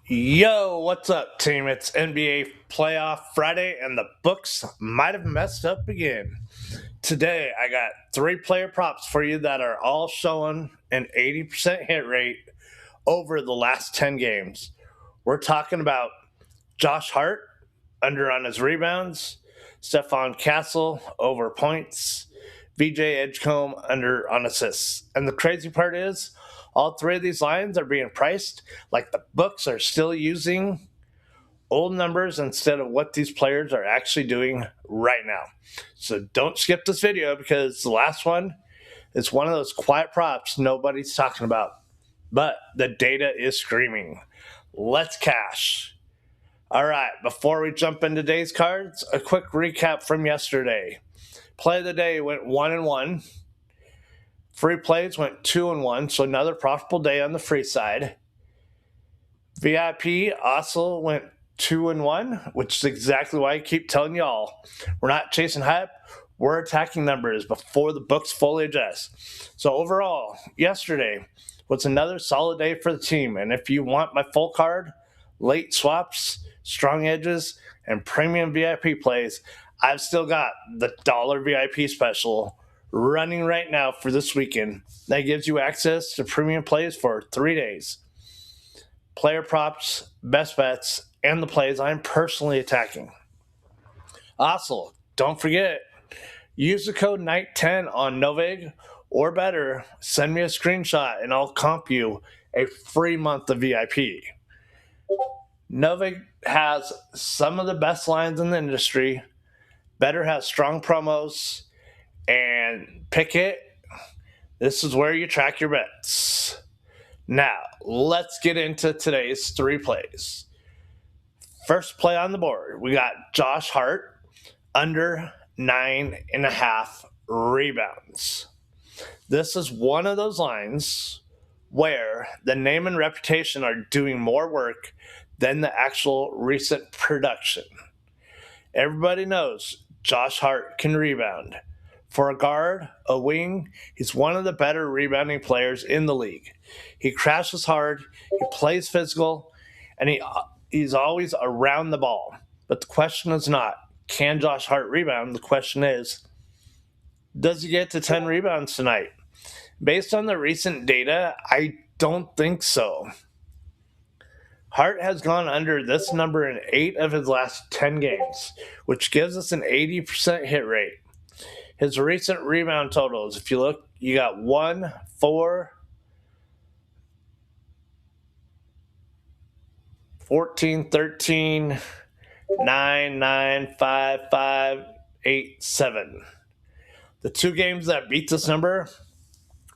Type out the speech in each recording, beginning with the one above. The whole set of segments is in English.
Yo, what's up, team? It's NBA Playoff Friday, and the books might have messed up again. Today, I got 3 player props for you that are all showing an 80% hit rate over the last 10 games. We're talking about Josh Hart, under on his rebounds, Stephon Castle, over points, VJ Edgecombe, under on assists. And the crazy part is, all 3 of these lines are being priced like the books are still using old numbers instead of what these players are actually doing right now. So don't skip this video because the last one is one of those quiet props nobody's talking about. But the data is screaming. Let's cash. All right, before we jump into today's cards, a quick recap from yesterday. Play of the day went 1-1. Free plays went 2-1, so another profitable day on the free side. VIP also went 2-1, which is exactly why I keep telling y'all we're not chasing hype. We're attacking numbers before the books fully adjust. So overall, yesterday was another solid day for the team. And if you want my full card, late swaps, strong edges, and premium VIP plays, I've still got the dollar VIP special running right now for this weekend. That gives you access to premium plays for 3 days. Player props, best bets, and the plays I'm personally attacking. Also, don't forget, use the code NIGHT10 on Novig, or better, send me a screenshot and I'll comp you a free month of VIP. Novig has some of the best lines in the industry. Better has strong promos. And pick it. This is where you track your bets. Now, let's get into today's 3 plays. First play on the board, we got Josh Hart, under 9.5 rebounds. This is one of those lines where the name and reputation are doing more work than the actual recent production. Everybody knows Josh Hart can rebound. For a guard, a wing, he's one of the better rebounding players in the league. He crashes hard, he plays physical, and he's always around the ball. But the question is not, can Josh Hart rebound? The question is, does he get to 10 rebounds tonight? Based on the recent data, I don't think so. Hart has gone under this number in 8 of his last 10 games, which gives us an 80% hit rate. His recent rebound totals, if you look, you got 1, 4, 14, 13, 9, 9, 5, 5, 8, 7. The 2 games that beat this number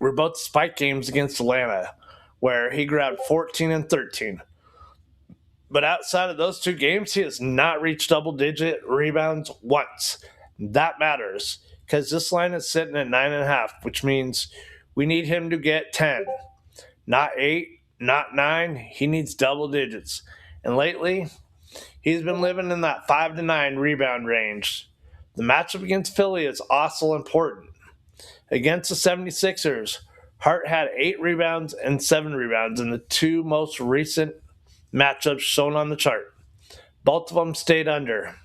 were both spike games against Atlanta, where he grabbed 14 and 13. But outside of those 2 games, he has not reached double-digit rebounds once. That matters, because this line is sitting at 9.5, which means we need him to get 10. Not 8, not 9. He needs double digits. And lately, he's been living in that 5 to 9 rebound range. The matchup against Philly is also important. Against the 76ers, Hart had 8 rebounds and 7 rebounds in the 2 most recent matchups shown on the chart. Both of them stayed under.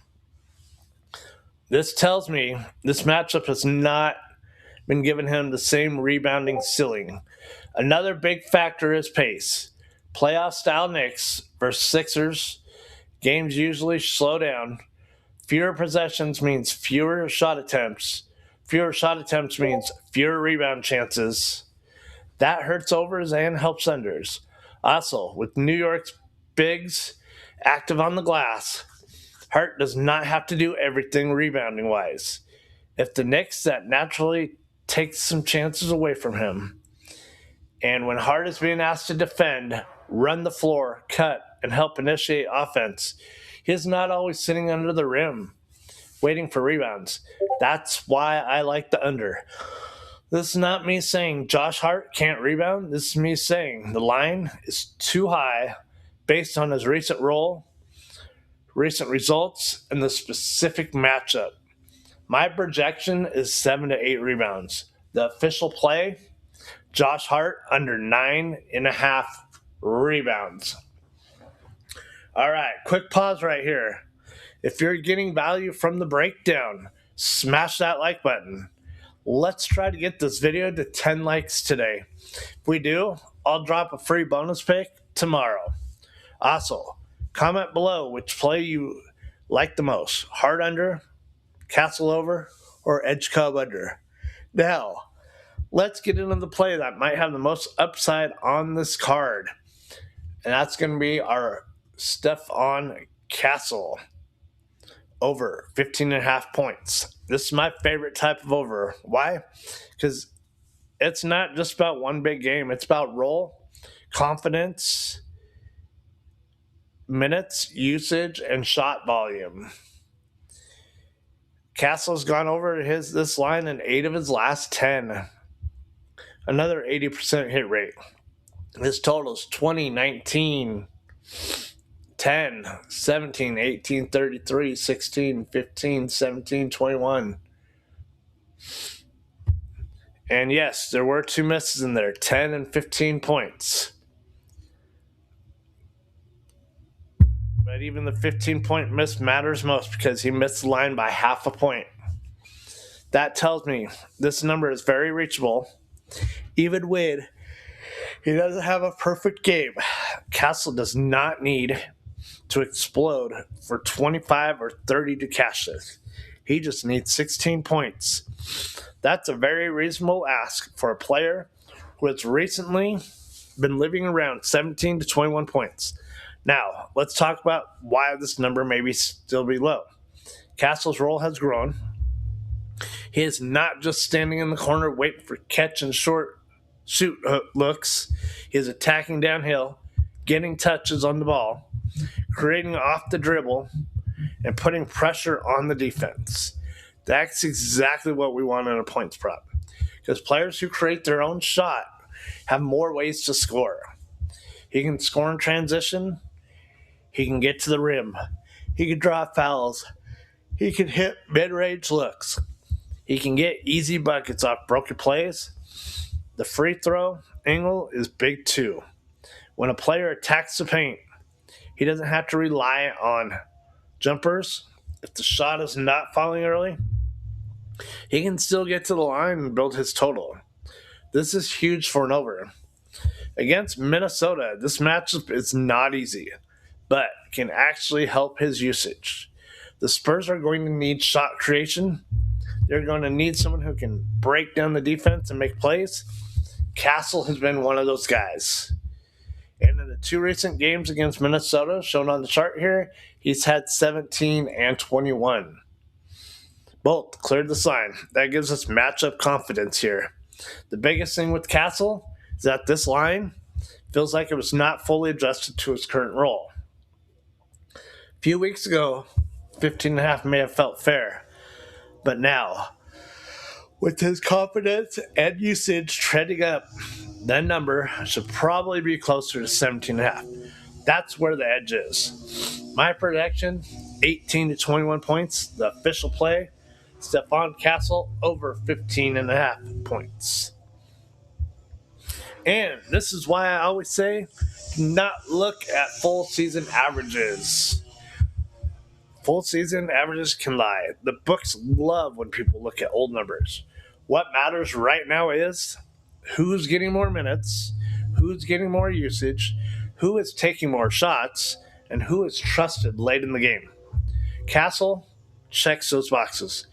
This tells me this matchup has not been giving him the same rebounding ceiling. Another big factor is pace. Playoff-style Knicks versus Sixers, games usually slow down. Fewer possessions means fewer shot attempts. Fewer shot attempts means fewer rebound chances. That hurts overs and helps unders. Also, with New York's bigs active on the glass, Hart does not have to do everything rebounding-wise. If the Knicks, that naturally takes some chances away from him. And when Hart is being asked to defend, run the floor, cut, and help initiate offense, he is not always sitting under the rim waiting for rebounds. That's why I like the under. This is not me saying Josh Hart can't rebound. This is me saying the line is too high based on his recent role, recent results, and the specific matchup. My projection is 7 to 8 rebounds. The official play, Josh Hart under 9.5 rebounds. All right, quick pause right here. If you're getting value from the breakdown, smash that like button. Let's try to get this video to 10 likes today. If we do, I'll drop a free bonus pick tomorrow. Also, comment below which play you like the most. Hard under, castle over, or edge cub under. Now, let's get into the play that might have the most upside on this card. And that's going to be our Stefan Castle over 15.5 points. This is my favorite type of over. Why? Because it's not just about one big game. It's about roll, confidence, minutes, usage, and shot volume. Castle's gone over this line in 8 of his last 10. Another 80% hit rate. His totals 20, 19, 10, 17, 18, 33, 16, 15, 17, 21. And yes, there were 2 misses in there, 10 and 15 points. But even the 15-point miss matters most because he missed the line by half a point. That tells me this number is very reachable. Even when he doesn't have a perfect game, Castle does not need to explode for 25 or 30 to cash this. He just needs 16 points. That's a very reasonable ask for a player who has recently been living around 17 to 21 points. Now, let's talk about why this number may still be low. Castle's role has grown. He is not just standing in the corner waiting for catch and short shoot looks. He is attacking downhill, getting touches on the ball, creating off the dribble, and putting pressure on the defense. That's exactly what we want in a points prop. Because players who create their own shot have more ways to score. He can score in transition. He can get to the rim. He can draw fouls. He can hit mid-range looks. He can get easy buckets off broken plays. The free throw angle is big too. When a player attacks the paint, he doesn't have to rely on jumpers. If the shot is not falling early, he can still get to the line and build his total. This is huge for an over. Against Minnesota, this matchup is not easy, but can actually help his usage. The Spurs are going to need shot creation. They're going to need someone who can break down the defense and make plays. Castle has been one of those guys. And in the 2 recent games against Minnesota, shown on the chart here, he's had 17 and 21. Both cleared the sign. That gives us matchup confidence here. The biggest thing with Castle is that this line feels like it was not fully adjusted to its current role. A few weeks ago, 15.5 may have felt fair. But now, with his confidence and usage trending up, that number should probably be closer to 17.5. That's where the edge is. My prediction, 18 to 21 points. The official play, Stefan Castle over 15.5 points. And this is why I always say, do not look at full season averages. Full season averages can lie. The books love when people look at old numbers. What matters right now is who's getting more minutes, who's getting more usage, who is taking more shots, and who is trusted late in the game. Castle checks those boxes.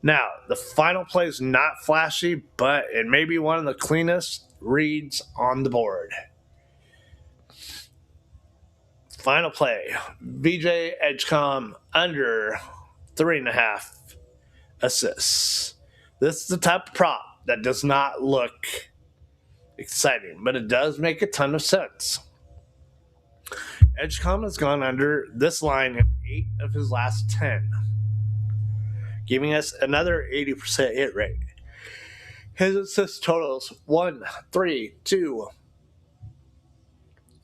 Now, the final play is not flashy, but it may be one of the cleanest reads on the board. Final play, VJ Edgecomb under 3.5 assists. This is the type of prop that does not look exciting, but it does make a ton of sense. Edgecomb has gone under this line in 8 of his last 10, giving us another 80% hit rate. His assist totals 1, 3, 2,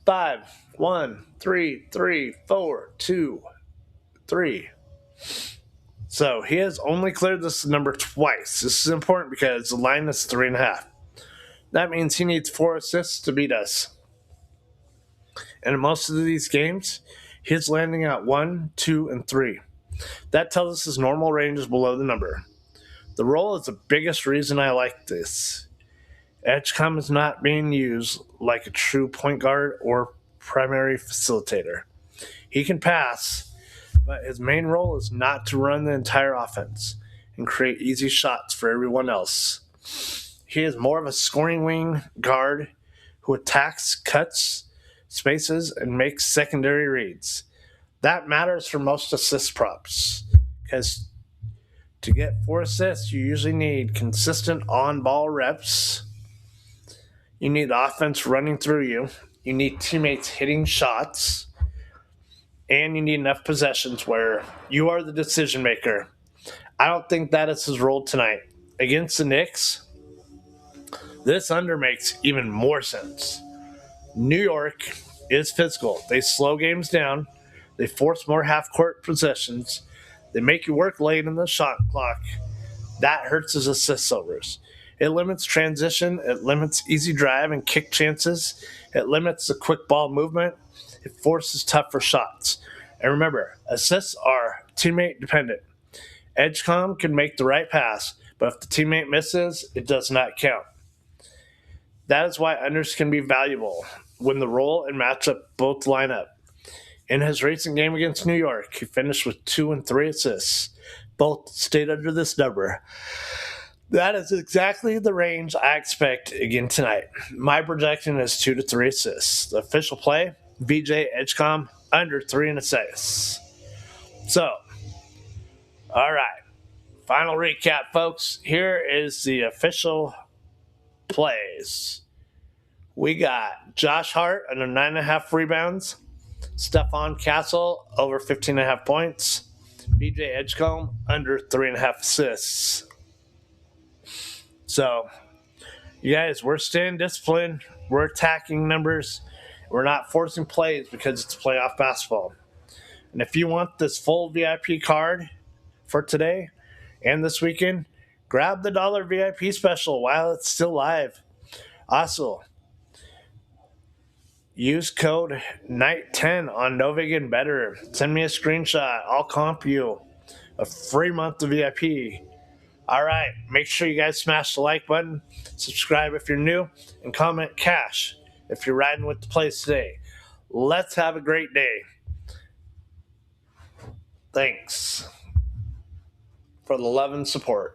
5, 1, 3, 3, 4, 2, 3. So he has only cleared this number twice. This is important because the line is 3.5. That means he needs 4 assists to beat us. And in most of these games, He's landing at 1, 2, and 3. That tells us his normal range is below the number. The roll is the biggest reason I like this. Edgecombe is not being used like a true point guard or primary facilitator. He can pass, but his main role is not to run the entire offense and create easy shots for everyone else. He is more of a scoring wing guard who attacks, cuts, spaces, and makes secondary reads. That matters for most assist props because to get 4 assists, you usually need consistent on-ball reps. You need offense running through you. You need teammates hitting shots. And you need enough possessions where you are the decision maker. I don't think that is his role tonight. Against the Knicks, this under makes even more sense. New York is physical. They slow games down. They force more half-court possessions. They make you work late in the shot clock. That hurts his assist overs. It limits transition. It limits easy drive and kick chances. It limits the quick ball movement. It forces tougher shots. And remember, assists are teammate dependent. Edgecombe can make the right pass, but if the teammate misses, it does not count. That is why unders can be valuable when the role and matchup both line up. In his recent game against New York, he finished with 2 and 3 assists. Both stayed under this number. That is exactly the range I expect again tonight. My projection is 2 to 3 assists. The official play, VJ Edgecombe, under 3 and assists. So, all right. Final recap, folks. Here is the official plays. We got Josh Hart under 9.5 rebounds. Stephon Castle over 15.5 points. VJ Edgecombe under 3.5 assists. So, you guys, we're staying disciplined. We're attacking numbers. We're not forcing plays because it's playoff basketball. And if you want this full VIP card for today and this weekend, grab the $1 VIP special while it's still live. Also, use code NIGHT10 on Novig and Better. Send me a screenshot. I'll comp you a free month of VIP. All right, make sure you guys smash the like button, subscribe if you're new, and comment cash if you're riding with the plays today. Let's have a great day. Thanks for the love and support.